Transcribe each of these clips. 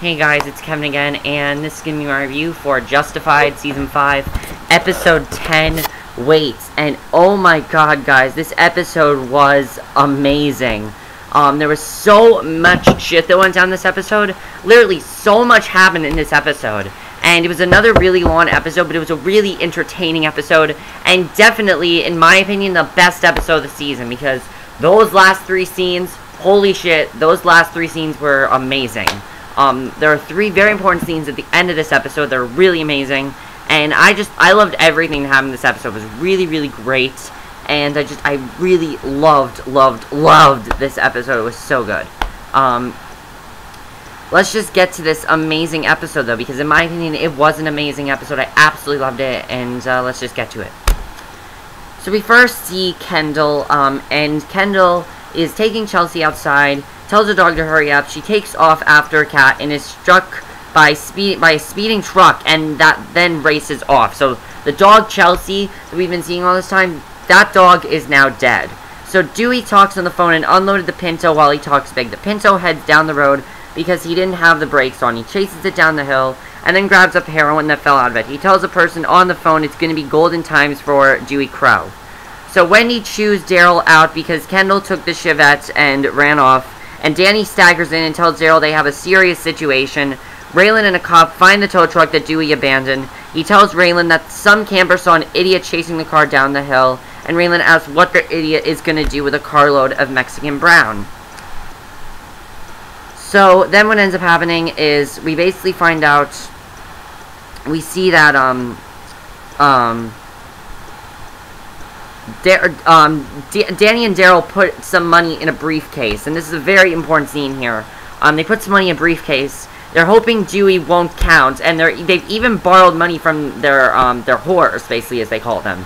Hey guys, it's Kevin again, and this is going to be my review for Justified Season 5, Episode 10, Wait. And oh my god, guys, this episode was amazing. There was so much shit that went down this episode. Literally, so much happened in this episode. And it was another really long episode, but it was a really entertaining episode. And definitely, in my opinion, the best episode of the season. Because those last three scenes, holy shit, those last three scenes were amazing. There are three very important scenes at the end of this episode that are really amazing. And I loved everything that happened in this episode. It was really, really great. And I really loved this episode. It was so good. Let's just get to this amazing episode, though, because in my opinion, it was an amazing episode. I absolutely loved it, and let's just get to it. So we first see Kendall, and Kendall is taking Chelsea outside, tells the dog to hurry up. She takes off after a cat and is struck by a speeding truck, and that then races off. So the dog Chelsea that we've been seeing all this time, that dog is now dead. So Dewey talks on the phone and unloaded the Pinto while he talks big. The Pinto heads down the road because he didn't have the brakes on. He chases it down the hill and then grabs up heroin that fell out of it. He tells the person on the phone it's going to be golden times for Dewey Crowe. So Wendy chews Daryl out because Kendall took the Chevette and ran off. And Danny staggers in and tells Daryl they have a serious situation. Raylan and a cop find the tow truck that Dewey abandoned. He tells Raylan that some camper saw an idiot chasing the car down the hill. And Raylan asks what the idiot is going to do with a carload of Mexican brown. So then what ends up happening is we basically find out, we see that Danny and Daryl put some money in a briefcase, and this is a very important scene here. They put some money in a briefcase. They're hoping Dewey won't count, and they've even borrowed money from their whores, basically, as they call them.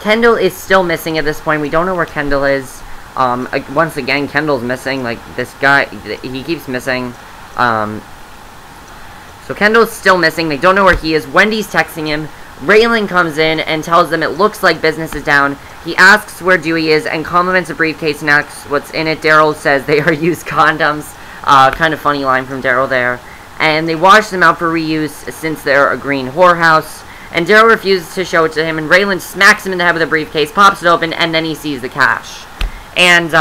Kendall is still missing at this point. We don't know where Kendall is. Once again, Kendall's missing. Like, this guy, he keeps missing. So Kendall's still missing. They don't know where he is. Wendy's texting him. Raylan comes in and tells them it looks like business is down. He asks where Dewey is and compliments a briefcase and asks what's in it. Daryl says they are used condoms. Kind of funny line from Daryl there. And they wash them out for reuse since they're a green whorehouse. And Daryl refuses to show it to him, and Raylan smacks him in the head with a briefcase, pops it open, and then he sees the cash. And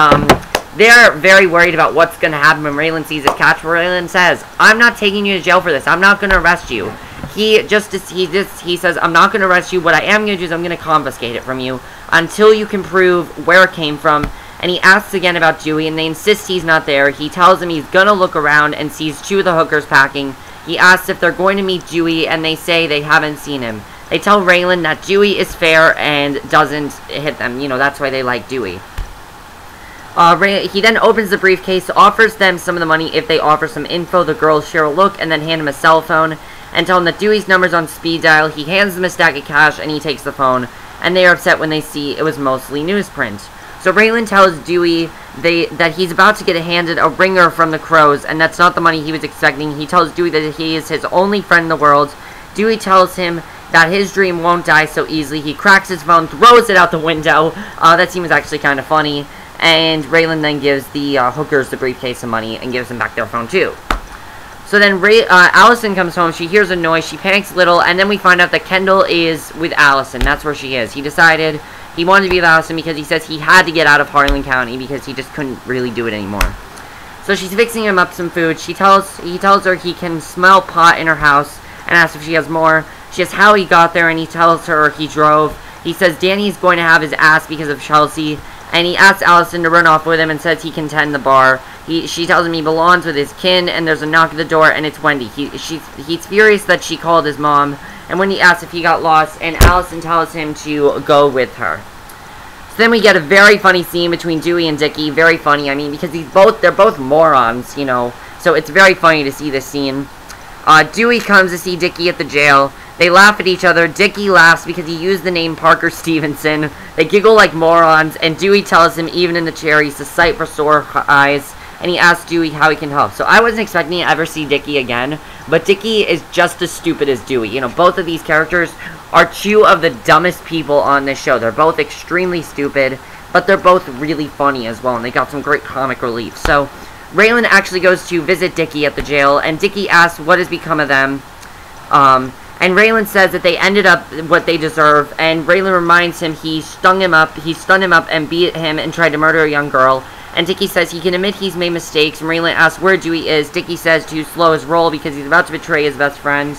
they're very worried about what's going to happen when Raylan sees his cash. Raylan says, "I'm not taking you to jail for this. I'm not going to arrest you." He says, "I'm not going to arrest you. What I am going to do is I'm going to confiscate it from you until you can prove where it came from." And he asks again about Dewey, and they insist he's not there. He tells them he's going to look around and sees two of the hookers packing. He asks if they're going to meet Dewey, and they say they haven't seen him. They tell Raylan that Dewey is fair and doesn't hit them. You know, that's why they like Dewey. He then opens the briefcase, offers them some of the money if they offer some info. The girls share a look and then hand him a cell phone and tell him that Dewey's number's on speed dial. He hands them a stack of cash and he takes the phone, and they are upset when they see it was mostly newsprint. So Raylan tells Dewey that he's about to get handed a ringer from the Crowes, and that's not the money he was expecting. He tells Dewey that he is his only friend in the world. Dewey tells him that his dream won't die so easily. He cracks his phone, throws it out the window. That scene was actually kind of funny. And Raylan then gives the hookers the briefcase of money and gives them back their phone too. So then Allison comes home. She hears a noise. She panics a little, and then we find out that Kendall is with Allison. That's where she is. He decided he wanted to be with Allison because he says he had to get out of Harlan County because he just couldn't really do it anymore. So she's fixing him up some food. He tells her he can smell pot in her house and asks if she has more. She asks how he got there, and he tells her he drove. He says Danny's going to have his ass because of Chelsea. And he asks Allison to run off with him and says he can tend the bar. She tells him he belongs with his kin, and there's a knock at the door, and it's Wendy. He's furious that she called his mom, and Wendy asks if he got lost, and Allison tells him to go with her. So then we get a very funny scene between Dewey and Dicky. Very funny, I mean, because they're both morons, you know. So it's very funny to see this scene. Dewey comes to see Dicky at the jail. They laugh at each other. Dicky laughs because he used the name Parker Stevenson. They giggle like morons, and Dewey tells him even in the chair he's a sight for sore eyes, and he asks Dewey how he can help. So I wasn't expecting to ever see Dicky again, but Dicky is just as stupid as Dewey. You know, both of these characters are two of the dumbest people on this show. They're both extremely stupid, but they're both really funny as well, and they got some great comic relief. So Raylan actually goes to visit Dicky at the jail, and Dicky asks what has become of them. And Raylan says that they ended up what they deserve, and Raylan reminds him he stunned him up and beat him and tried to murder a young girl. And Dicky says he can admit he's made mistakes, and Raylan asks where Dewey is. Dicky says to slow his roll because he's about to betray his best friend.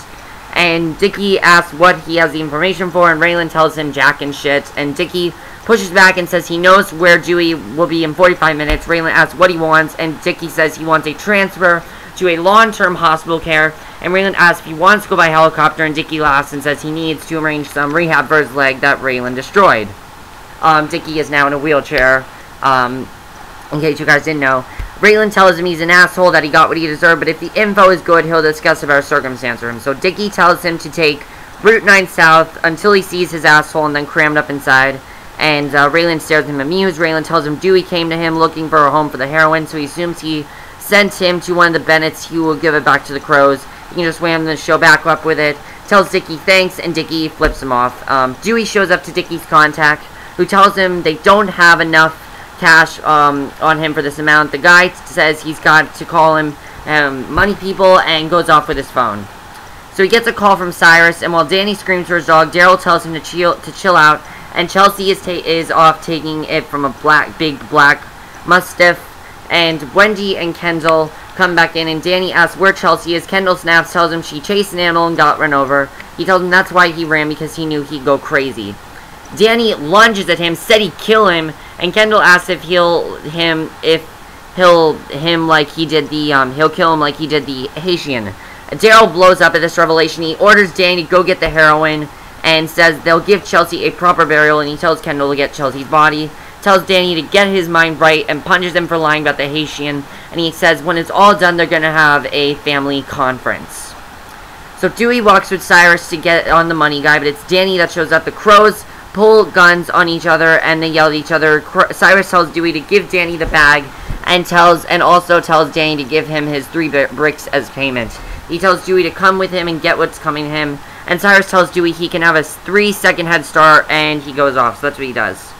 And Dicky asks what he has the information for, and Raylan tells him jack and shit. And Dicky pushes back and says he knows where Dewey will be in 45 minutes. Raylan asks what he wants, and Dicky says he wants a transfer to a long-term hospital care. And Raylan asks if he wants to go by helicopter, and Dicky laughs and says he needs to arrange some rehab for his leg that Raylan destroyed. Dicky is now in a wheelchair, in case you guys didn't know. Raylan tells him he's an asshole, that he got what he deserved, but if the info is good, he'll discuss about circumstance for him. So Dicky tells him to take Route 9 south until he sees his asshole and then crammed up inside. And Raylan stares at him amused. Raylan tells him Dewey came to him looking for a home for the heroin, so he assumes he sent him to one of the Bennetts who will give it back to the Crowes. He can just wham the show back up with it. Tells Dicky thanks, and Dicky flips him off. Dewey shows up to Dicky's contact, who tells him they don't have enough cash on him for this amount. The guy says he's got to call him money people and goes off with his phone. So he gets a call from Cyrus, and while Danny screams for his dog, Daryl tells him to chill out, and Chelsea is off taking it from a big black Mastiff. And Wendy and Kendall come back in, and Danny asks where Chelsea is. Kendall snaps, tells him she chased an animal and got run over. He tells him that's why he ran, because he knew he'd go crazy. Danny lunges at him, said he'd kill him, and Kendall asks if he'll kill him like he did the Haitian. Daryl blows up at this revelation. He orders Danny to go get the heroin and says they'll give Chelsea a proper burial, and he tells Kendall to get Chelsea's body. Tells Danny to get his mind right and punches him for lying about the Haitian, and he says when it's all done they're gonna have a family conference. So Dewey walks with Cyrus to get on the money guy, but it's Danny that shows up. The Crows pull guns on each other and they yell at each other. Cyrus tells Dewey to give Danny the bag and also tells Danny to give him his 3 bricks as payment. He tells Dewey to come with him and get what's coming to him, and Cyrus tells Dewey he can have a 3-second head start, and he goes off. So that's what he does.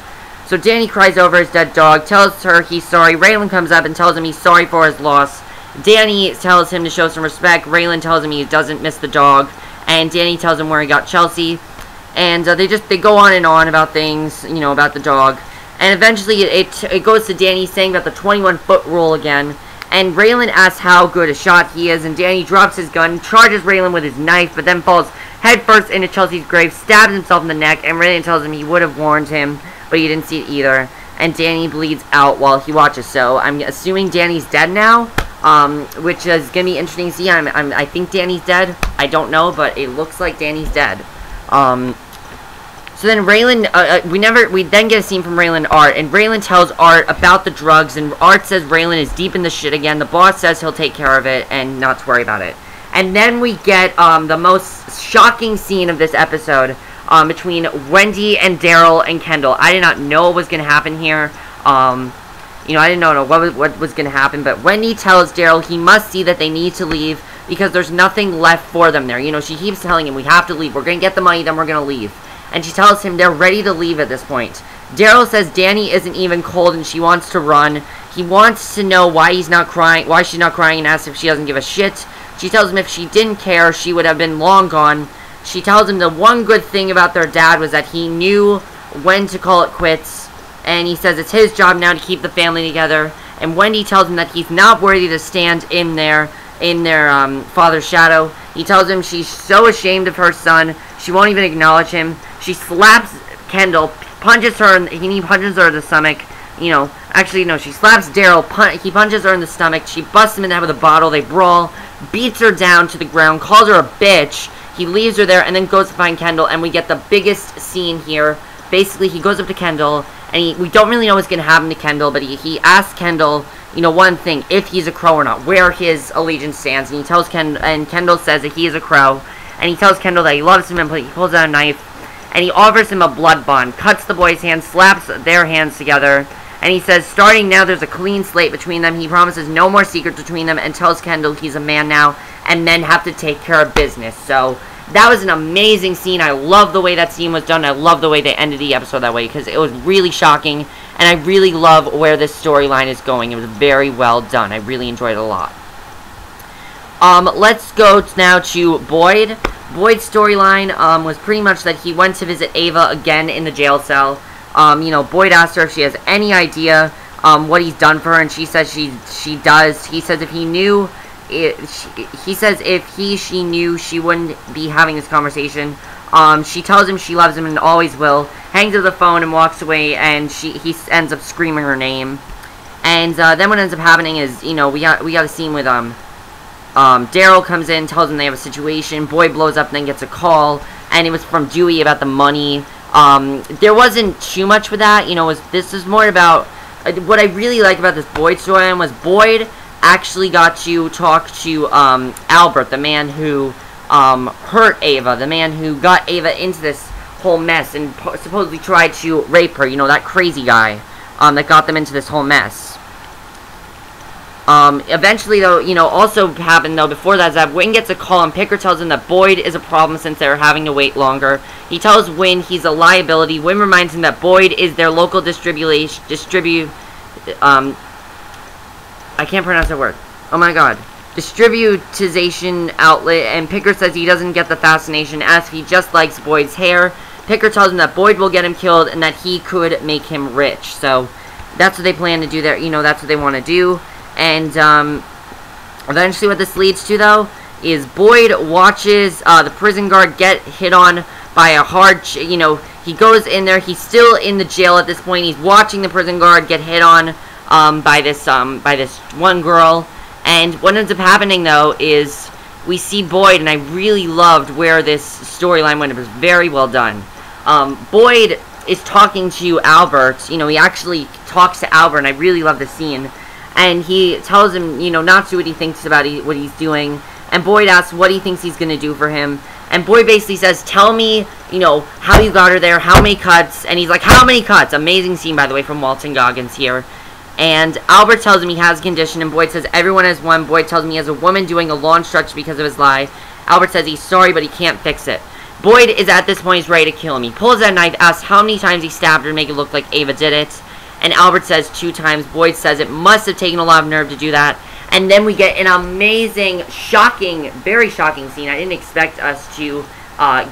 So Danny cries over his dead dog, tells her he's sorry. Raylan comes up and tells him he's sorry for his loss. Danny tells him to show some respect. Raylan tells him he doesn't miss the dog, and Danny tells him where he got Chelsea. And they go on and on about things, about the dog. And eventually it goes to Danny saying about the 21-foot rule again. And Raylan asks how good a shot he is, and Danny drops his gun, charges Raylan with his knife, but then falls headfirst into Chelsea's grave, stabs himself in the neck, and Raylan tells him he would have warned him, but he didn't see it either. And Danny bleeds out while he watches. So I'm assuming Danny's dead now, which is gonna be interesting to see. I think Danny's dead. I don't know, but it looks like Danny's dead. So then Raylan, we then get a scene from Raylan and Art, and Raylan tells Art about the drugs, and Art says Raylan is deep in the shit again. The boss says he'll take care of it and not to worry about it. And then we get the most shocking scene of this episode between Wendy and Daryl and Kendall. I did not know what was going to happen here. I didn't know what was going to happen, but Wendy tells Daryl he must see that they need to leave because there's nothing left for them there. She keeps telling him, we have to leave. We're going to get the money, then we're going to leave. And she tells him they're ready to leave at this point. Daryl says Danny isn't even cold and she wants to run. He wants to know why she's not crying, and asks if she doesn't give a shit. She tells him if she didn't care, she would have been long gone. She tells him the one good thing about their dad was that he knew when to call it quits. And he says it's his job now to keep the family together. And Wendy tells him that he's not worthy to stand in their father's shadow. He tells him she's so ashamed of her son, she won't even acknowledge him. She slaps Kendall, punches her, and he punches her in the stomach. Actually, no, she slaps Daryl, he punches her in the stomach, she busts him in the head with a bottle, they brawl, beats her down to the ground, calls her a bitch. He leaves her there and then goes to find Kendall, and we get the biggest scene here. Basically, he goes up to Kendall, and we don't really know what's going to happen to Kendall, but he asks Kendall, one thing, if he's a Crow or not, where his allegiance stands, and he tells Kendall says that he is a Crow, and he tells Kendall that he loves him, and he pulls out a knife, and he offers him a blood bond, cuts the boy's hands, slaps their hands together, and he says, starting now, there's a clean slate between them. He promises no more secrets between them, and tells Kendall he's a man now, and men have to take care of business. So that was an amazing scene. I love the way that scene was done. I love the way they ended the episode that way, because it was really shocking. and I really love where this storyline is going. It was very well done. I really enjoyed it a lot. Let's go now to Boyd. Boyd's storyline was pretty much that he went to visit Ava again in the jail cell. You know, Boyd asked her if she has any idea what he's done for her, and she says she does. He says if he knew, she knew, she wouldn't be having this conversation. She tells him she loves him and always will. Hangs up the phone and walks away, and he ends up screaming her name. And then what ends up happening is, you know, we got a scene with Daryl comes in, tells him they have a situation. Boyd blows up and then gets a call, and it was from Dewey about the money. There wasn't too much with that, you know. This is more about what I really like about this Boyd storyline was Boyd actually got to talk to Albert, the man who hurt Ava, the man who got Ava into this whole mess and supposedly tried to rape her. You know, that crazy guy that got them into this whole mess. Eventually, though, you know, also happened, though, before that, is that Wynn gets a call, and Picker tells him that Boyd is a problem since they're having to wait longer. He tells Wynn he's a liability. Wynn reminds him that Boyd is their local I can't pronounce that word. Oh my god. Distributization outlet, and Picker says he doesn't get the fascination, as he just likes Boyd's hair. Picker tells him that Boyd will get him killed, and that he could make him rich. So, that's what they plan to do there. You know, that's what they want to do. And, eventually what this leads to, though, is Boyd watches, the prison guard get hit on by a hard, you know, he goes in there, he's still in the jail at this point, he's watching the prison guard get hit on, by this one girl, and what ends up happening, though, is we see Boyd, and I really loved where this storyline went. It was very well done. Boyd is talking to Albert, you know, he actually talks to Albert, and I really love the scene. And he tells him, you know, not to what he thinks about what he's doing. And Boyd asks what he thinks he's going to do for him. And Boyd basically says, tell me, you know, how you got her there, how many cuts. And he's like, how many cuts? Amazing scene, by the way, from Walton Goggins here. And Albert tells him he has a condition. And Boyd says, everyone has one. Boyd tells him he has a woman doing a long stretch because of his lie. Albert says he's sorry, but he can't fix it. Boyd is at this point, he's ready to kill him. He pulls that knife, asks how many times he stabbed her to make it look like Ava did it. And Albert says 2 times. Boyd says it must have taken a lot of nerve to do that. And then we get an amazing, shocking, very shocking scene. I didn't expect us to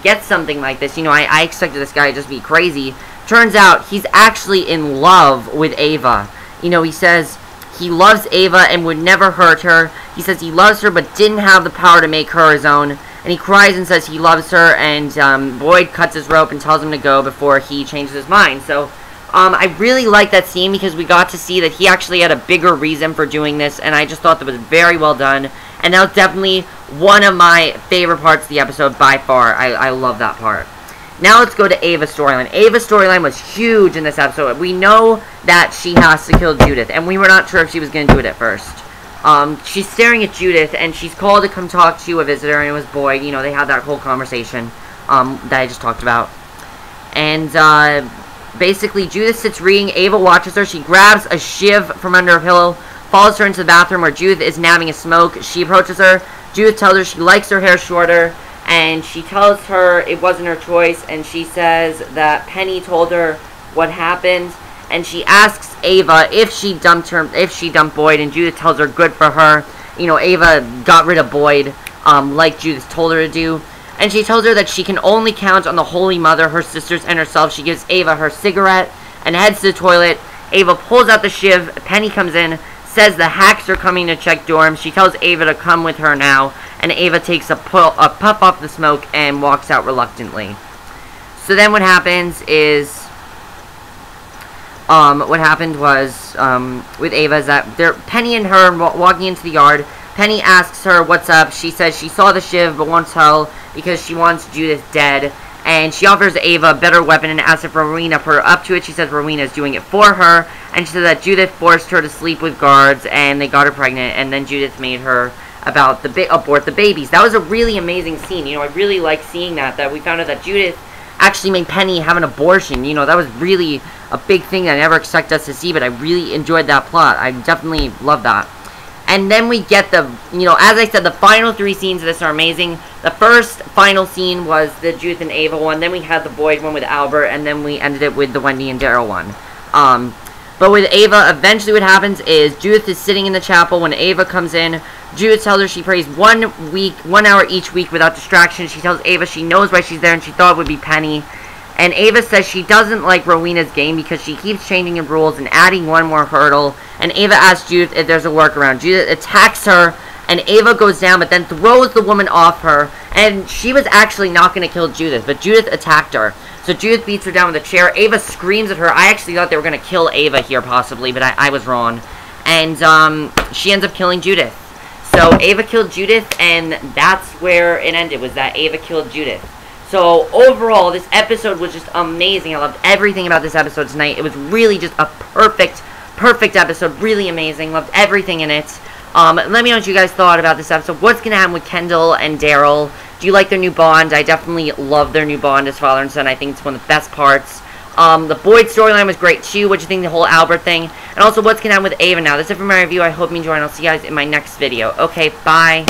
get something like this. You know, I expected this guy to just be crazy. Turns out he's actually in love with Ava. You know, he says he loves Ava and would never hurt her. He says he loves her but didn't have the power to make her his own. And he cries and says he loves her. And Boyd cuts his rope and tells him to go before he changes his mind. So I really like that scene because we got to see that he actually had a bigger reason for doing this, and I just thought that was very well done. And that was definitely one of my favorite parts of the episode by far. I love that part. Now let's go to Ava's storyline. Ava's storyline was huge in this episode. We know that she has to kill Judith, and we were not sure if she was going to do it at first. She's staring at Judith, and she's called to come talk to a visitor, and it was Boyd. You know, they had that whole conversation that I just talked about. And, basically, Judith sits reading. Ava watches her. She grabs a shiv from under her pillow, follows her into the bathroom where Judith is nabbing a smoke. She approaches her. Judith tells her she likes her hair shorter, and she tells her it wasn't her choice, and she says that Penny told her what happened, and she asks Ava if she dumped Boyd, and Judith tells her good for her. You know, Ava got rid of Boyd, like Judith told her to do. And she tells her that she can only count on the Holy Mother, her sisters, and herself. She gives Ava her cigarette and heads to the toilet. Ava pulls out the shiv. Penny comes in, says the hacks are coming to check dorms. She tells Ava to come with her now. And Ava takes a puff off the smoke and walks out reluctantly. So then what happens is, what happened was, with Ava is that Penny and her walking into the yard. Penny asks her what's up. She says she saw the shiv but won't tell because she wants Judith dead. And she offers Ava a better weapon and asks if Rowena put her up to it. She says Rowena is doing it for her. And she says that Judith forced her to sleep with guards and they got her pregnant. And then Judith made her abort the babies. That was a really amazing scene. You know, I really like seeing that we found out that Judith actually made Penny have an abortion. You know, that was really a big thing that I never expected us to see. But I really enjoyed that plot. I definitely love that. And then we get you know, as I said, the final 3 scenes of this are amazing. The first final scene was the Judith and Ava one. Then we had the Boyd one with Albert. And then we ended it with the Wendy and Daryl one. But with Ava, eventually what happens is Judith is sitting in the chapel when Ava comes in. Judith tells her she prays 1 hour each week without distraction. She tells Ava she knows why she's there and she thought it would be Penny. And Ava says she doesn't like Rowena's game because she keeps changing the rules and adding one more hurdle. And Ava asks Judith if there's a workaround. Judith attacks her, and Ava goes down, but then throws the woman off her. And she was actually not going to kill Judith, but Judith attacked her. So Judith beats her down with a chair. Ava screams at her. I actually thought they were going to kill Ava here, possibly, but I was wrong. And she ends up killing Judith. So Ava killed Judith, and that's where it ended, was that Ava killed Judith. So overall, this episode was just amazing. I loved everything about this episode tonight. It was really just a perfect episode. Really amazing. Loved everything in it. Let me know what you guys thought about this episode. What's going to happen with Kendall and Daryl? Do you like their new bond? I definitely love their new bond as father and son. I think it's one of the best parts. The Boyd storyline was great too. What do you think of the whole Albert thing? And also, what's going to happen with Ava now? That's it for my review. I hope you enjoyed, and I'll see you guys in my next video. Okay, bye.